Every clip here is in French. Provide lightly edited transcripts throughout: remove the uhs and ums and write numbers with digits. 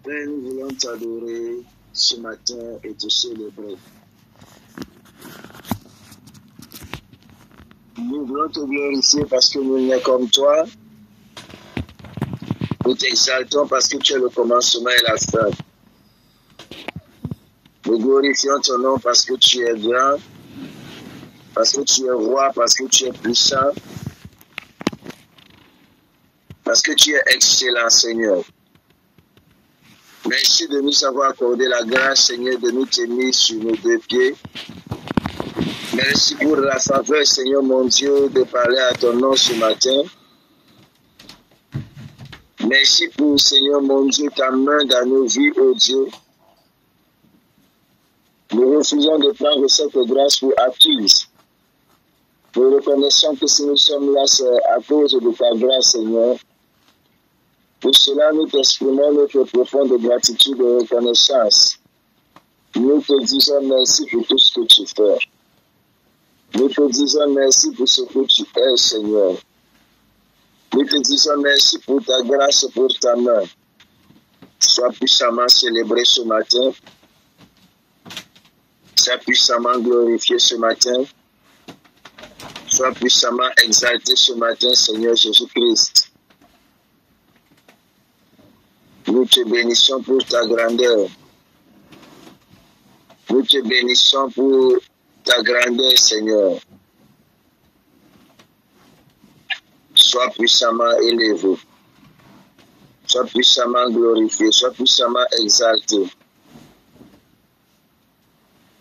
Père, nous voulons t'adorer ce matin et te célébrer. Nous voulons te glorifier parce que nous sommes comme toi. Nous t'exaltons parce que tu es le commencement et la fin. Nous glorifions ton nom parce que tu es grand, parce que tu es roi, parce que tu es puissant, parce que tu es excellent, Seigneur. Merci de nous avoir accordé la grâce, Seigneur, de nous tenir sur nos deux pieds. Merci pour la faveur, Seigneur mon Dieu, de parler à ton nom ce matin. Merci pour, Seigneur mon Dieu, ta main dans nos vies, ô Dieu. Nous refusons de prendre cette grâce pour acquise. Nous reconnaissons que si nous sommes là, c'est à cause de ta grâce, Seigneur. Pour cela, nous t'exprimons notre profonde gratitude et reconnaissance. Nous te disons merci pour tout ce que tu fais. Nous te disons merci pour ce que tu es, Seigneur. Nous te disons merci pour ta grâce et pour ta main. Sois puissamment célébré ce matin. Sois puissamment glorifié ce matin. Sois puissamment exalté ce matin, Seigneur Jésus-Christ. Nous te bénissons pour ta grandeur. Nous te bénissons pour ta grandeur, Seigneur. Sois puissamment élevé. Sois puissamment glorifié. Sois puissamment exalté.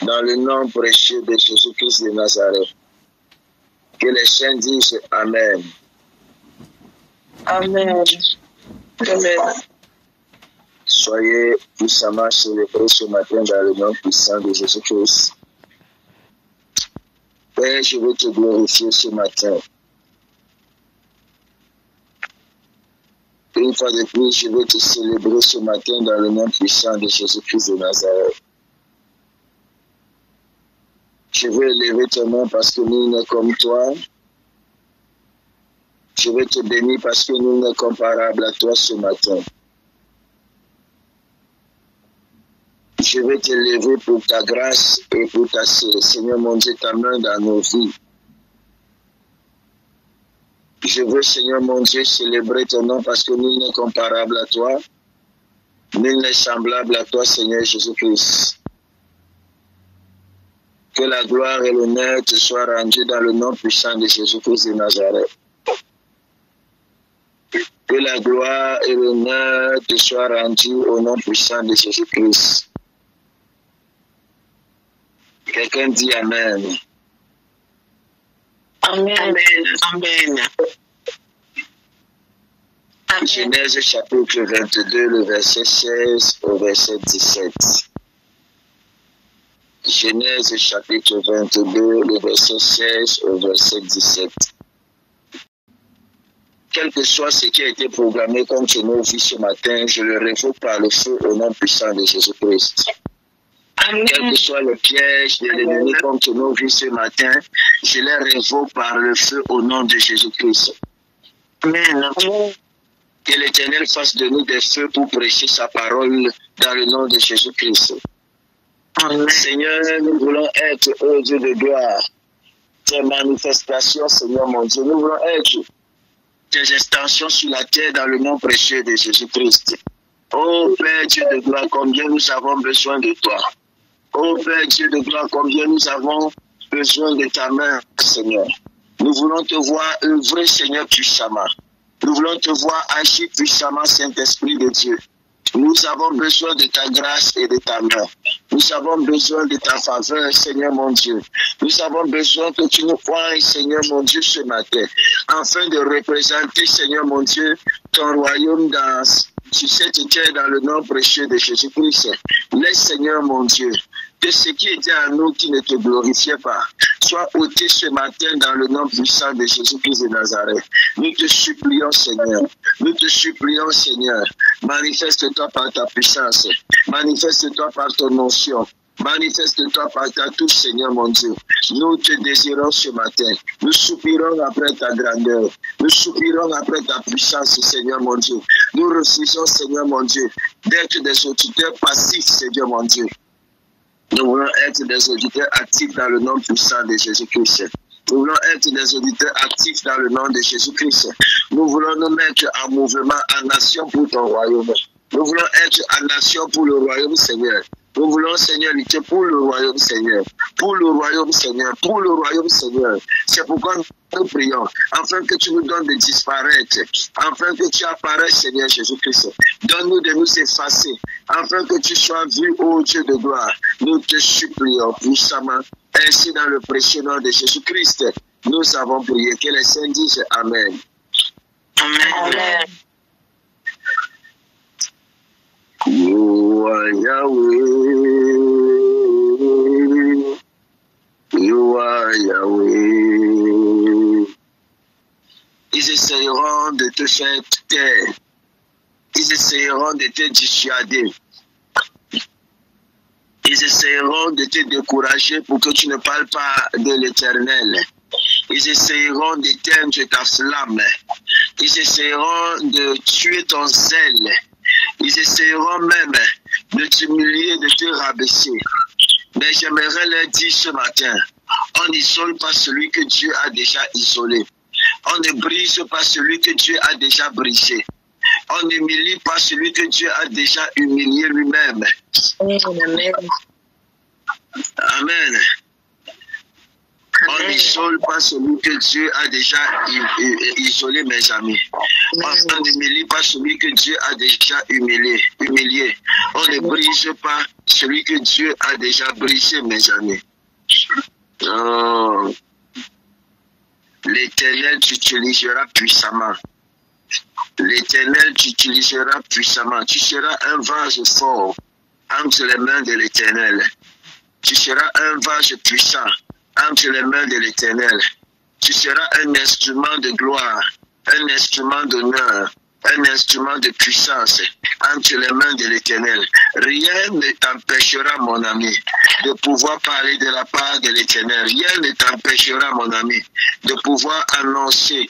Dans le nom précieux de Jésus-Christ de Nazareth. Que les saints disent Amen. Amen. Amen. Soyez puissamment célébrés ce matin dans le nom puissant de Jésus-Christ. Père, je veux te glorifier ce matin. Une fois de plus, je veux te célébrer ce matin dans le nom puissant de Jésus-Christ de Nazareth. Je veux élever ton nom parce que nous sommes comme toi. Je veux te bénir parce que nous sommes comparables à toi ce matin. Je veux t'élever pour ta grâce et pour ta Seigneur mon Dieu, ta main dans nos vies. Je veux, Seigneur mon Dieu, célébrer ton nom parce que nul n'est comparable à toi. Nul n'est semblable à toi, Seigneur Jésus-Christ. Que la gloire et l'honneur te soient rendus dans le nom puissant de Jésus-Christ de Nazareth. Que la gloire et l'honneur te soient rendus au nom puissant de Jésus-Christ. Quelqu'un dit Amen. Amen. Amen. Genèse chapitre 22, le verset 16 au verset 17. Genèse chapitre 22, le verset 16 au verset 17. Quel que soit ce qui a été programmé contre nos vies ce matin, je le révoque par le feu au nom puissant de Jésus-Christ. Quel que soit le piège de l'ennemi contre nos vies ce matin, je les révoque par le feu au nom de Jésus-Christ. Amen. Que l'Éternel fasse de nous des feux pour prêcher sa parole dans le nom de Jésus-Christ. Amen. Seigneur, nous voulons être, ô Dieu de gloire, tes manifestations, Seigneur mon Dieu. Nous voulons être tes extensions sur la terre dans le nom précieux de Jésus-Christ. Ô Père Dieu de gloire, combien nous avons besoin de toi. Ô Père Dieu de gloire, combien nous avons besoin de ta main, Seigneur. Nous voulons te voir œuvrer, Seigneur, puissamment. Nous voulons te voir agir puissamment, Saint-Esprit de Dieu. Nous avons besoin de ta grâce et de ta main. Nous avons besoin de ta faveur, Seigneur mon Dieu. Nous avons besoin que tu nous poignes, Seigneur mon Dieu, ce matin, afin de représenter, Seigneur mon Dieu, ton royaume sur cette terre dans le nom précieux de Jésus-Christ. Laisse, Seigneur mon Dieu, que ce qui était à nous qui ne te glorifiait pas soit ôté ce matin dans le nom puissant de Jésus-Christ de Nazareth. Nous te supplions, Seigneur. Nous te supplions, Seigneur. Manifeste-toi par ta puissance. Manifeste-toi par ton onction. Manifeste-toi par ta touche, Seigneur mon Dieu. Nous te désirons ce matin. Nous soupirons après ta grandeur. Nous soupirons après ta puissance, Seigneur mon Dieu. Nous refusons, Seigneur mon Dieu, d'être des auditeurs passifs, Seigneur mon Dieu. Nous voulons être des auditeurs actifs dans le nom puissant de Jésus-Christ. Nous voulons être des auditeurs actifs dans le nom de Jésus-Christ. Nous voulons nous mettre en mouvement, en action pour ton royaume. Nous voulons être en action pour le royaume, Seigneur. Nous voulons, Seigneur, lutter pour le royaume, Seigneur. Pour le royaume, Seigneur. Pour le royaume, Seigneur. C'est pourquoi nous prions, afin que tu nous donnes de disparaître, afin que tu apparaisses, Seigneur Jésus-Christ. Donne-nous de nous effacer, afin que tu sois vu, ô Dieu de gloire. Nous te supplions puissamment. Ainsi, dans le précieux nom de Jésus-Christ, nous avons prié. Que les saints disent Amen. Amen. You are Yahweh. You are Yahweh. Ils essayeront de te faire taire. Ils essayeront de te dissuader. Ils essayeront de te décourager pour que tu ne parles pas de l'Éternel. Ils essayeront d'éteindre ta flamme. Ils essayeront de tuer ton zèle. Ils essayeront même de t'humilier, de te rabaisser. Mais j'aimerais leur dire ce matin, on n'isole pas celui que Dieu a déjà isolé. On ne brise pas celui que Dieu a déjà brisé. On n'humilie pas celui que Dieu a déjà humilié lui-même. Amen. Amen. On n'isole pas celui que Dieu a déjà isolé, mes amis. On n'humilie pas celui que Dieu a déjà humilié. On ne brise pas celui que Dieu a déjà brisé, mes amis. Oh. L'Éternel t'utilisera puissamment. L'Éternel t'utilisera puissamment. Tu seras un vase fort entre les mains de l'Éternel. Tu seras un vase puissant entre les mains de l'Éternel. Tu seras un instrument de gloire, un instrument d'honneur, un instrument de puissance entre les mains de l'Éternel. Rien ne t'empêchera, mon ami, de pouvoir parler de la part de l'Éternel. Rien ne t'empêchera, mon ami, de pouvoir annoncer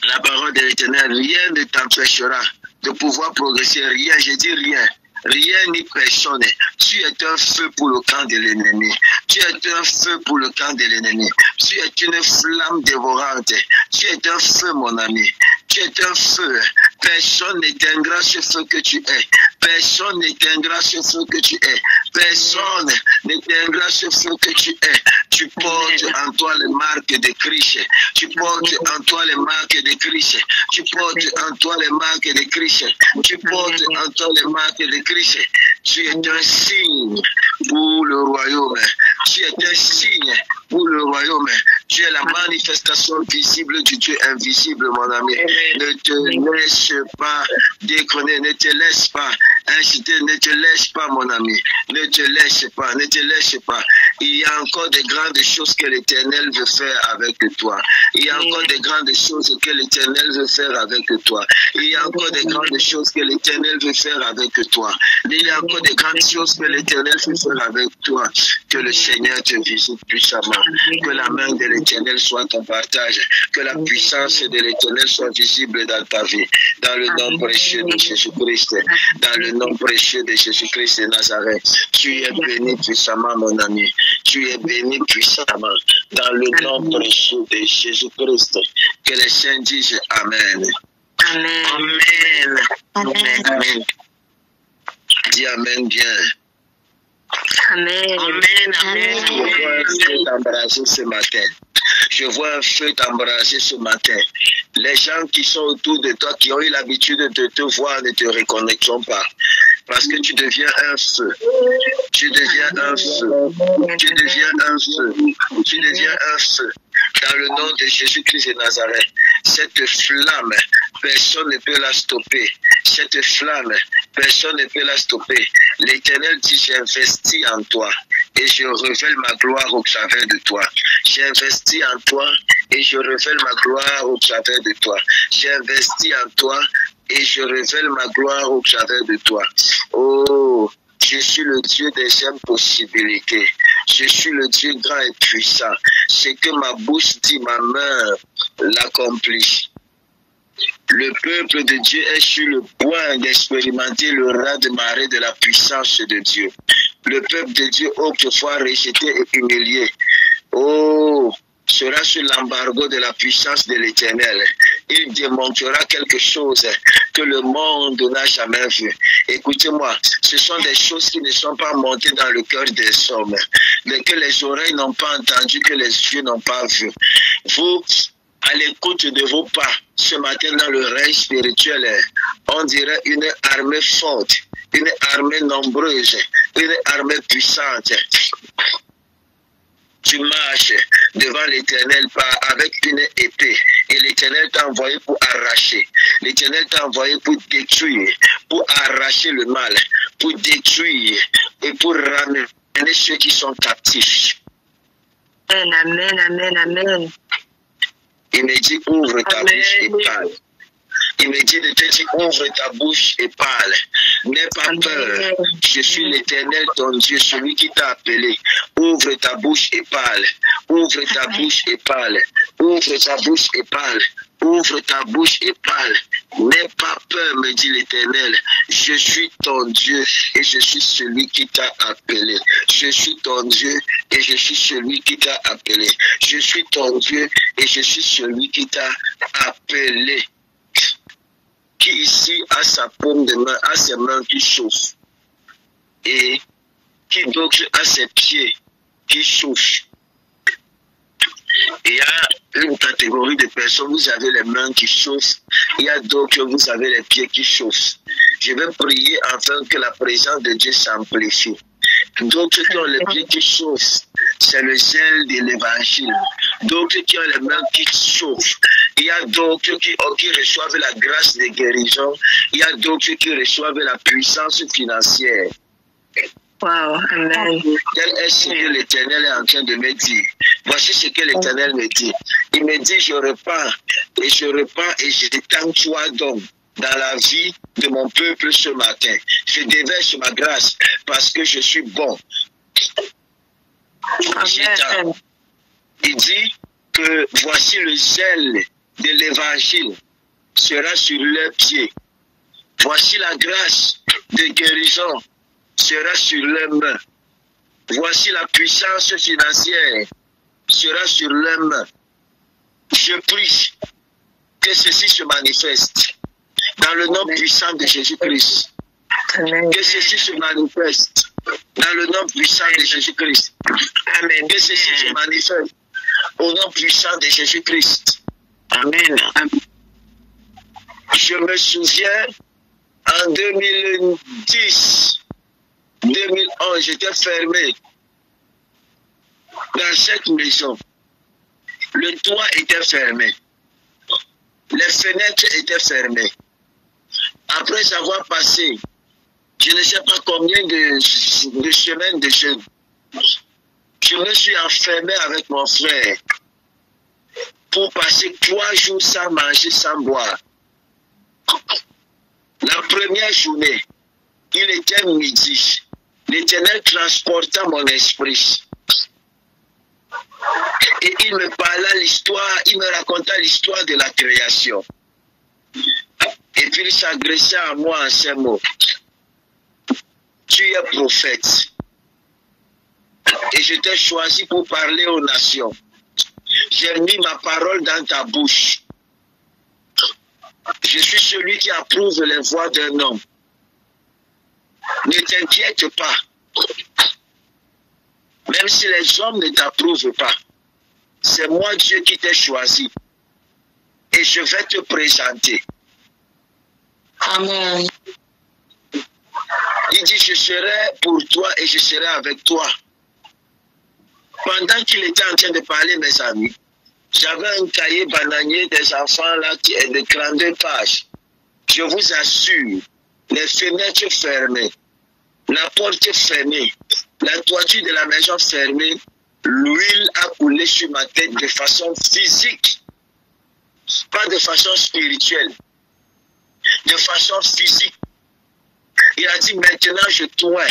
la parole de l'Éternel. Rien ne t'empêchera de pouvoir progresser. Rien, je dis rien. Rien ni personne. Tu es un feu pour le camp de l'ennemi. Tu es un feu pour le camp de l'ennemi. Tu es une flamme dévorante. Tu es un feu, mon ami. Tu es un feu. Personne n'éteindra ce feu que tu es. Personne n'éteindra ce feu que tu es. Personne n'éteindra ce feu que tu es. Tu portes en toi les marques de Christ. Tu portes en toi les marques de Christ. Tu portes en toi les marques de Christ. Tu portes en toi les marques de Christ. Tu es un signe pour le royaume. Tu es un signe pour le royaume. Tu es la manifestation visible du Dieu invisible, mon ami. Ne te laisse pas déconner, ne te laisse pas inciter, ne te laisse pas, mon ami. Ne te laisse pas, ne te laisse pas. Il y a encore de grandes choses que l'Éternel veut faire avec toi. Il y a encore de grandes choses que l'Éternel veut faire avec toi. Il y a encore de grandes choses que l'Éternel veut faire avec toi. Il y a encore de grandes choses que l'Éternel veut faire avec toi. Que le Seigneur te visite puissamment. Que la main de l'Éternel soit ton partage. Que la puissance de l'Éternel soit visible dans ta vie. Dans le nom précieux de Jésus-Christ. Dans le nom précieux de Jésus-Christ de Nazareth. Tu es béni puissamment, mon ami. Tu es béni puissamment. Dans le nom précieux de Jésus-Christ. Que les saints disent Amen. Amen. Amen. Amen. Dis Amen bien. Amen. Amen. Amen. Je vois un feu t'embrasser ce matin. Je vois un feu t'embrasser ce matin. Les gens qui sont autour de toi, qui ont eu l'habitude de te voir, ne te reconnaîtront pas. Parce que tu deviens un feu. Tu deviens un feu. Tu deviens un feu. Tu deviens un feu. Dans le nom de Jésus-Christ de Nazareth, cette flamme, personne ne peut la stopper. Cette flamme, personne ne peut la stopper. L'Éternel dit, j'ai investi en toi et je révèle ma gloire au travers de toi. J'ai investi en toi et je révèle ma gloire au travers de toi. J'ai investi en toi et je révèle ma gloire au travers de toi. Oh, Je suis le Dieu des impossibilités. Je suis le Dieu grand et puissant. Ce que ma bouche dit, ma main l'accomplit. Le peuple de Dieu est sur le point d'expérimenter le raz-de-marée de la puissance de Dieu. Le peuple de Dieu, autrefois rejeté et humilié, sera sur l'embargo de la puissance de l'Éternel. Il démontrera quelque chose que le monde n'a jamais vu. Écoutez-moi, ce sont des choses qui ne sont pas montées dans le cœur des hommes, mais que les oreilles n'ont pas entendu, que les yeux n'ont pas vu. Vous, à l'écoute de vos pas, ce matin dans le règne spirituel, on dirait une armée forte, une armée nombreuse, une armée puissante. Tu marches devant l'Éternel avec une épée. Et l'Éternel t'a envoyé pour arracher. L'Éternel t'a envoyé pour détruire, pour arracher le mal, pour détruire et pour ramener ceux qui sont captifs. Amen, amen, amen. Il me dit, ouvre ta bouche et parle. Il me dit de te dire, ouvre ta bouche et parle. N'aie pas peur. Je suis l'Éternel, ton Dieu, celui qui t'a appelé. Ouvre ta bouche et parle. Ouvre ta bouche et parle. Ouvre ta bouche et parle. Ouvre ta bouche et parle. N'aie pas peur, me dit l'Éternel. Je suis ton Dieu et je suis celui qui t'a appelé. Je suis ton Dieu et je suis celui qui t'a appelé. Je suis ton Dieu et je suis celui qui t'a appelé. Qui ici a sa paume de main, a ses mains qui chauffent. Et qui d'autre a ses pieds qui chauffent. Il y a une catégorie de personnes, vous avez les mains qui chauffent. Il y a d'autres, vous avez les pieds qui chauffent. Je vais prier afin que la présence de Dieu s'amplifie. D'autres qui ont les pieds qui chauffent, c'est le zèle de l'évangile. D'autres qui ont les mains qui chauffent. Il y a d'autres qui reçoivent la grâce de guérison. Il y a d'autres qui reçoivent la puissance financière. Wow, amen. Tel est ce que l'Éternel est en train de me dire. Voici ce que l'Éternel me dit. Il me dit, je repars et je t'envoie donc dans la vie de mon peuple ce matin. Je déverse ma grâce parce que je suis bon. Amen. Il dit que voici le zèle de l'évangile sera sur leurs pieds. Voici la grâce de guérison sera sur leurs mains. Voici la puissance financière sera sur leurs mains. Je prie que ceci se manifeste dans le nom puissant de Jésus-Christ. Que ceci se manifeste dans le nom puissant de Jésus-Christ. Amen. Que ceci se manifeste au nom puissant de Jésus-Christ. Amen. Je me souviens, en 2010, 2011, j'étais fermé dans cette maison. Le toit était fermé. Les fenêtres étaient fermées. Après avoir passé, je ne sais pas combien de semaines de jeûne, je me suis enfermé avec mon frère pour passer 3 jours sans manger, sans boire. La première journée, il était midi. L'Éternel transporta mon esprit. Et il me parla l'histoire, il me raconta l'histoire de la création. Et puis il s'adressait à moi en ces mots. Tu es prophète. Et je t'ai choisi pour parler aux nations. J'ai mis ma parole dans ta bouche. Je suis celui qui approuve les voies d'un homme. Ne t'inquiète pas. Même si les hommes ne t'approuvent pas, c'est moi Dieu qui t'ai choisi. Et je vais te présenter. Amen. Il dit, je serai pour toi et je serai avec toi. Pendant qu'il était en train de parler, mes amis, j'avais un cahier bananier des enfants là qui est de 32 pages. Je vous assure, les fenêtres fermées, la porte fermée, la toiture de la maison fermée, l'huile a coulé sur ma tête de façon physique, pas de façon spirituelle, de façon physique. Il a dit, maintenant je tourne.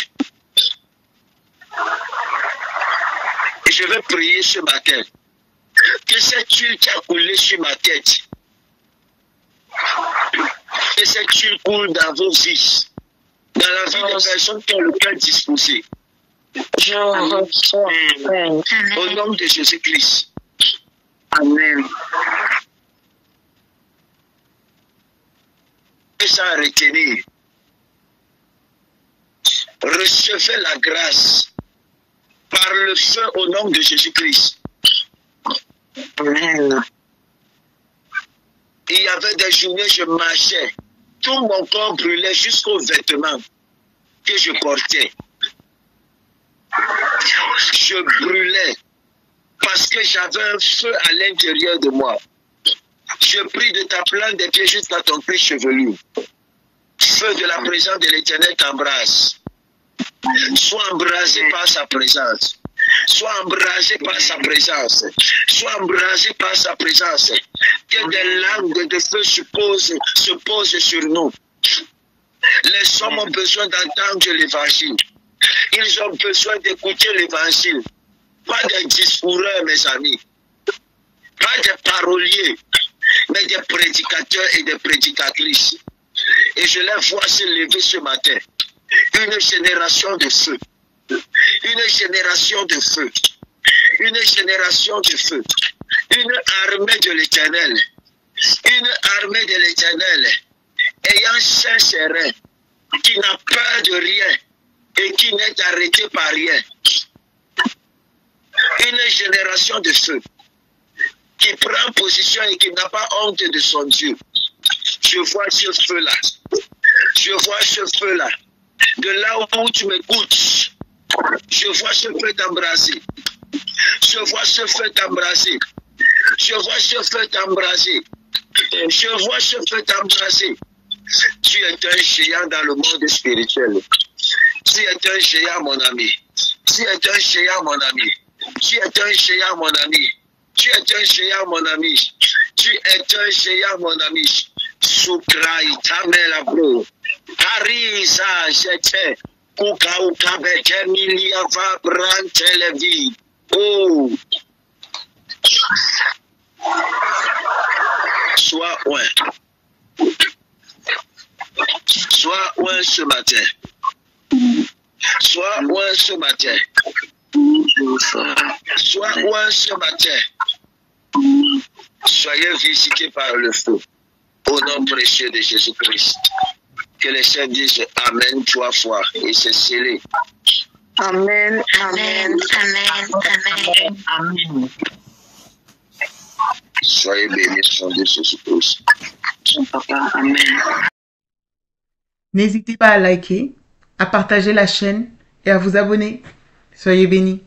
Et je vais prier ce matin. Que cette huile qui a coulé sur ma tête, que cette huile coule dans vos vies, dans la vie des personnes qui ont le cœur disposé. Je reçois. Au nom de Jésus-Christ. Amen. Et sans retenir. Recevez la grâce par le feu au nom de Jésus-Christ. Amen. Il y avait des journées, je marchais. Tout mon corps brûlait jusqu'aux vêtements que je portais. Je brûlais parce que j'avais un feu à l'intérieur de moi. Je prie de ta plante des pieds jusqu'à ton cuir chevelu. Feu de la présence de l'Éternel t'embrasse. Sois embrasé par sa présence. Sois embrasé par sa présence. Sois embrasé par sa présence. Que des langues de feu se posent sur nous. Les hommes ont besoin d'entendre l'évangile. Ils ont besoin d'écouter l'évangile. Pas des discoureurs, mes amis. Pas des paroliers, mais des prédicateurs et des prédicatrices. Et je les vois se lever ce matin. Une génération de feu. Une génération de feu. Une génération de feu. Une armée de l'Éternel. Une armée de l'Éternel. Ayant saint serein, qui n'a peur de rien et qui n'est arrêté par rien. Une génération de feu qui prend position et qui n'a pas honte de son Dieu. Je vois ce feu-là. Je vois ce feu-là. De là où tu m'écoutes, je vois ce feu t'embraser. Je vois ce feu t'embraser. Je vois ce feu t'embraser. Je vois ce feu t'embraser. Tu es un géant dans le monde spirituel. Tu es un géant, mon ami. Tu es un géant, mon ami. Tu es un géant, mon ami. Tu es un géant, mon ami. Tu es un géant, mon ami. Sukrai tamela bro. Parisa jete. Kuka ukabete milia vabran televi. Oh. Sois loin. Sois loin ce matin. Sois loin ce matin. Sois loin ce matin. Soyez visités par le feu. Au nom précieux de Jésus-Christ. Que les saints disent Amen 3 fois et c'est scellé. Amen. Amen. Amen. Amen. Amen. Soyez bénis au nom de Jésus-Christ. Amen. N'hésitez pas à liker, à partager la chaîne et à vous abonner. Soyez bénis.